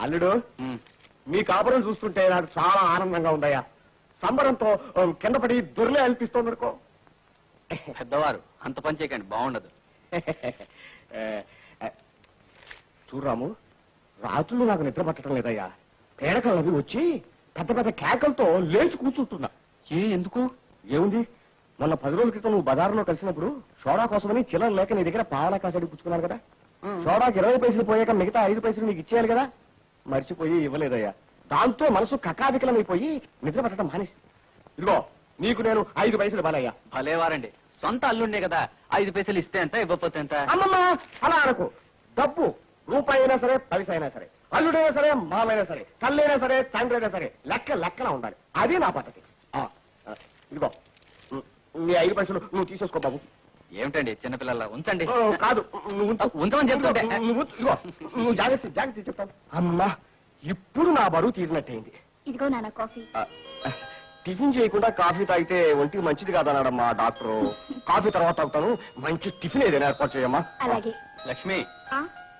అల్లుడు మీ కాపురం చూస్తుంటే నాకు చాలా ఆనందంగా ఉందయ్యా. సంబరంతో కింద పడి దొర్లే అనిపిస్తోంది అనుకో. పెద్దవారు అంత పని చేయకండి, బాగుండదు. చూడరాము, రాత్రులు నాకు నిద్ర పట్టడం లేదయ్యా. పేడకలు అవి వచ్చి పెద్ద పెద్ద కేకలతో లేచి కూర్చుంటున్నా. ఎందుకు? ఏముంది, మొన్న 10 రోజుల క్రితం నువ్వు బజార్లో కలిసినప్పుడు సోడా కోసమని చిల్లర లేక నీ దగ్గర పావలా కాసడి పుచ్చుకున్నాను కదా. సోడాకి 20 పైసలు పోయాక మిగతా 5 పైసలు నీకు ఇచ్చేయాలి కదా. మర్చిపోయి ఇవ్వలేదయ్యా. దాంతో మనసు కకావికలమైపోయి నిద్ర పట్టడం మానేసి. ఇదిగో నీకు నేను 5 పైసలు ఇవ్వాలయ్యా. భలేవారండి, సొంత అల్లుండే కదా. 5 పైసలు ఇస్తే ఎంత, ఇవ్వకపోతే ఎంత? అమ్మమ్మా అలా అనకు. డబ్బు రూపాయి అయినా సరే, పైసా అయినా సరే, అల్లుడైనా సరే, మామైనా సరే, తల్లైనా సరే, తండ్రి అయినా సరే, లెక్కలా ఉండాలి. అది నా పద్ధతి. ఇదిగో నీ 5 పైసలు నువ్వు తీసేసుకో బాబు. ఏమిటండి చిన్నపిల్లల, ఉంచండి. కాదు, నువ్వు ఉంచమని చెప్తుంటే. నువ్వు జాగ్రత్త చెప్తాను. అమ్మా, ఇప్పుడు నా బరువు తీరినట్టయింది. ఇదిగో నాన్న కాఫీ. టిఫిన్ చేయకుండా కాఫీ తాగితే ఒంటికి మంచిది కాదన్నాడమ్మా డాక్టరు. కాఫీ తర్వాత తాగుతాను. మంచి టిఫిన్ ఏదైనా ఏర్పాటు చేయమ్మా. అలాగే. లక్ష్మి,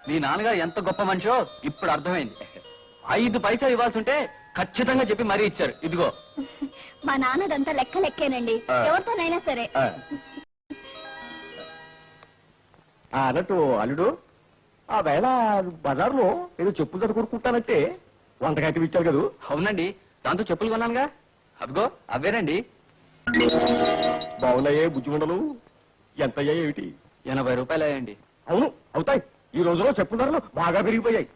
మీ నాన్నగారు ఎంత గొప్ప మనిషో ఇప్పుడు అర్థమైంది. 5 పైసలు ఇవ్వాల్సి ఉంటే ఖచ్చితంగా చెప్పి మరీ ఇచ్చారు. ఇదిగో. మా నాన్నదంతా లెక్కేనండి, ఎవరితోనైనా సరే. అన్నట్టు అల్లుడు, ఆ వేళ బజార్లో ఏదో చెప్పులు తట్టు కొనుక్కుంటానంటే 100 గంటలు ఇచ్చారు కదా. అవునండి, దాంతో చెప్పులు కొన్నానుగా. అదిగో అవేనండి. బాగున్నాయే బుజ్జిమండలు. ఎంత అయ్యాయి ఏమిటి? 80 రూపాయలు అయ్యండి. అవును, అవుతాయి. ఈ రోజులో చెప్పుల ధరలు బాగా పెరిగిపోయాయి.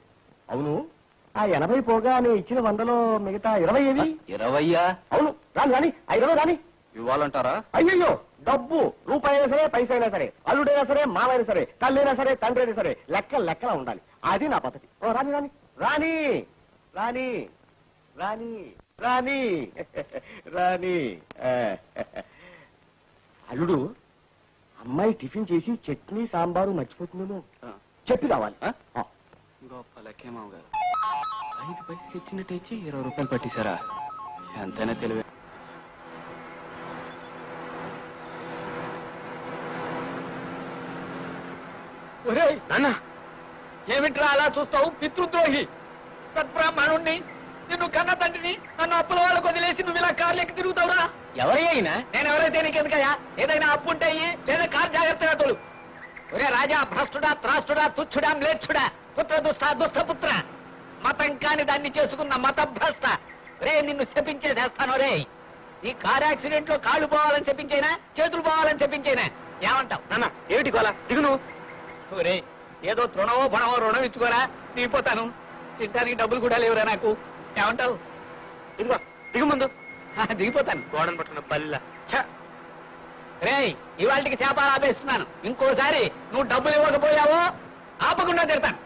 అవును, ఆ 80 పోగా నేను ఇచ్చిన 100లో మిగతా 20 ఏవి? 20? అవును, రాని 5 రాని. ఇవ్వాలంటారా? అయ్యయ్యో, డబ్బు రూపాయి అయినా సరే, పైసా అయినా సరే, అల్లుడైనా సరే, మామైనా సరే, తల్లైనా సరే, తండ్రి అయినా సరే, లెక్కలా ఉండాలి. అది నా పద్ధతి. రాని రాని రాని రాని రాని రాని రాని అల్లుడు, అమ్మాయి టిఫిన్ చేసి చట్నీ సాంబారు మర్చిపోతుందేమో, చెప్పి రావాలి. గొప్ప లక్ష్మమ్మ గారు 5 పైసలు ఇచ్చినట్టు ఇచ్చి 20 రూపాయలు పట్టిస్తారా? ఎంతైనా తెలివే. ఒరేయ్ నాన్న, ఏమిట్రా అలా చూస్తావు? పితృద్రోహి, సత్బ్రాహ్మణుణ్ణి, నిన్ను కన్న తండ్రిని నన్ను అప్పుల వాళ్ళకు వదిలేసి నువ్వు ఇలా కార్లెక్కి తిరుగుతావురా? ఎవరైనా నేను ఎవరైతే నీకెందుకయ్యా? ఏదైనా అప్పు ఉంటాయి లేదా కారు జాగ్రత్తగా తోలు. ఒరే రాజా, భ్రష్టుడా, త్రాష్టుడా, తుచ్చుడా, మ్లేచ్చుడా, పుత్ర దుష్ట, దుష్టపుత్ర, మతం కాని దాన్ని చేసుకున్న మత భ్రష్ట, రే నిన్ను శపించేసేస్తాను. రే, ఈ కార్ యాక్సిడెంట్ లో కాళ్ళు పోవాలని చెప్పించేనా, చేతులు పోవాలని చెప్పించేనా? ఏమంటావు? నాన్న, ఏమిటి కోలా? దిగును. ఒరే, ఏదో తృణమో బణమో రుణం ఇచ్చుకోరా, దిగిపోతాను. తింటానికి డబ్బులు కూడా లేవురా నాకు. ఏమంటావు? ఇదిగో దిగు ముందు. దిగిపోతాను. గోడను పట్టుకున్న బల్ల. రే, ఇవాళకి చేపలు ఆపేస్తున్నాను. ఇంకోసారి నువ్వు డబ్బులు ఇవ్వకపోయావో ఆపకుండా తిడతాను.